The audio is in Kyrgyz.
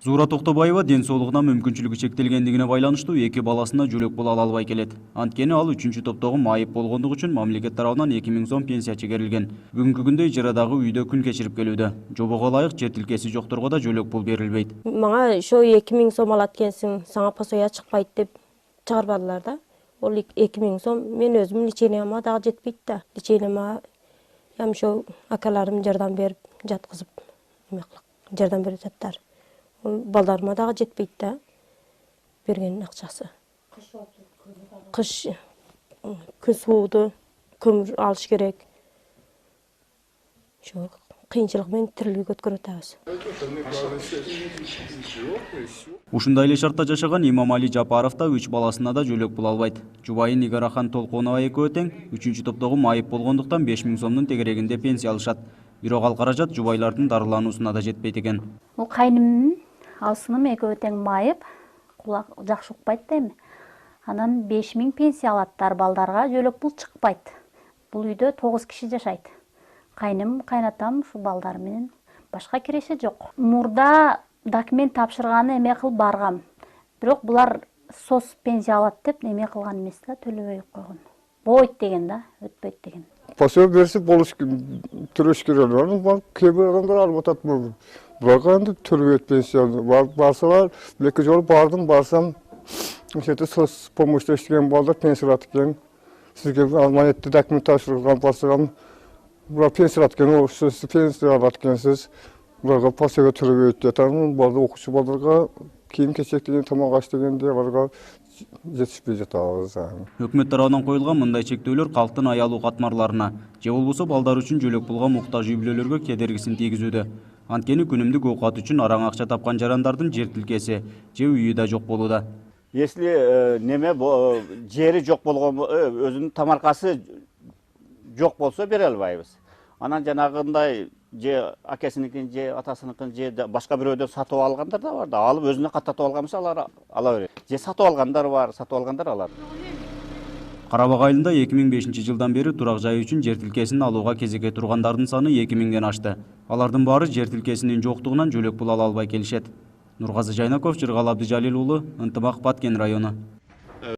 Зура Токтобаева ден соолугуна мүмкүнчүлүгү чектелгендигине байланыштуу 2 баласына жөлөк пул ала албай келет. Анткени ал 3-топтогу майып болгондугу үчүн мамлекет тарабынан 2000 сом пенсия чегерилген. Бүгүнкү күндө ижарадагы үйдө күн кечирип келүүдө. Жобого ылайык жер тилкеси жокторго да жөлөк пул берилбейт. Мага ошо 2000 сом алат экенсиң, сага пособия чыкпайт деп чыгарбадылар да. Ол 2000 сом мен өзүм лечениямга дагы жетпейт да. Лечениямга ошо акаларым жардам берип жаткызып, жардам берип жаттар. Балдарыма дагы жетпейт да берген акчасы. Кыш күн сууду көмүр алыш керек. Ошо кыйынчылык менен тирилик өткөрүп атабыз. Ушундай эле шартта жашаган Имамали Жапаров да 3 баласына да жөлөк пул албайт. Жубайы Нигарахан Толконова экөө тең 3-топтогу майып болгондуктан 5000 сомдун тегерегинде пенсия алышат. Бирок ал каражат жубайлардын дарылануусуна да жетпейт экен. Бул кайнымдын алсыным экөө тең майып, кулак жакшы укпайт да эми. Анан 5000 пенсия алаттар, балдарга жөлөк пул чыкпайт. Бул үйдө 9 киши жашайт. Кайным, кайнатам, ушу балдар менен башка киреше жок. Мурда документ тапшырганы эме кылып баргам. Бирок булар сос пенсия алат деп эме кылган эмес да, төлөбөй койгон. Бойт деген да, өтпөйт деген. Пособие берсе болуш төрөш керек. Бар кээ адамдар алып атат муну. Бирок анда төлөбөйт пенсия. Барсалар, эки жолу бардым, барсам ошете сос помощьта иштеген балдар пенсия алат экен. Сизге алмаетти документ тапшырган барсам, була пенсия алат экен, ошо пенсия алат экенсиз. Буларга пособие төлөбөйт деп атам. Балдар окуучу балдарга кийим кечек деген, тамак аш дегенде аларга жетишпей жатабыз. Өкмөт тарабынан коюлган мындай чектөөлөр калктын аялуу катмарларына же болбосо балдар үчүн жөлөк пулга муктаж үй бүлөлөргө кедергисин тийгизүүдө. Анткени күнүмдүк оокат үчүн араң акча тапкан жарандардын жер тилкеси же үйү да жок болууда. Если неме жери жок болгон, өзүнүн тамаркасы жок болсо бере албайбыз. Анан жанагындай же акесиникин же атасыныкын же башка бирөөдөн сатып алгандар да бар да, алып өзүнө каттатып алган болсо алар ала берет. Же сатып алгандар бар, сатып алгандар алат. Карабак айылында 2005 жылдан бери турак жай үчүн жер тилкесин алууга кезекке тургандардын саны 2000ден ашты. Алардын баары жер тилкесинин жоктугунан жөлөк пул ала албай келишет. Нургазы Жайнаков, Жыргал Абдыжалил уулу, Ынтымак, Баткен району.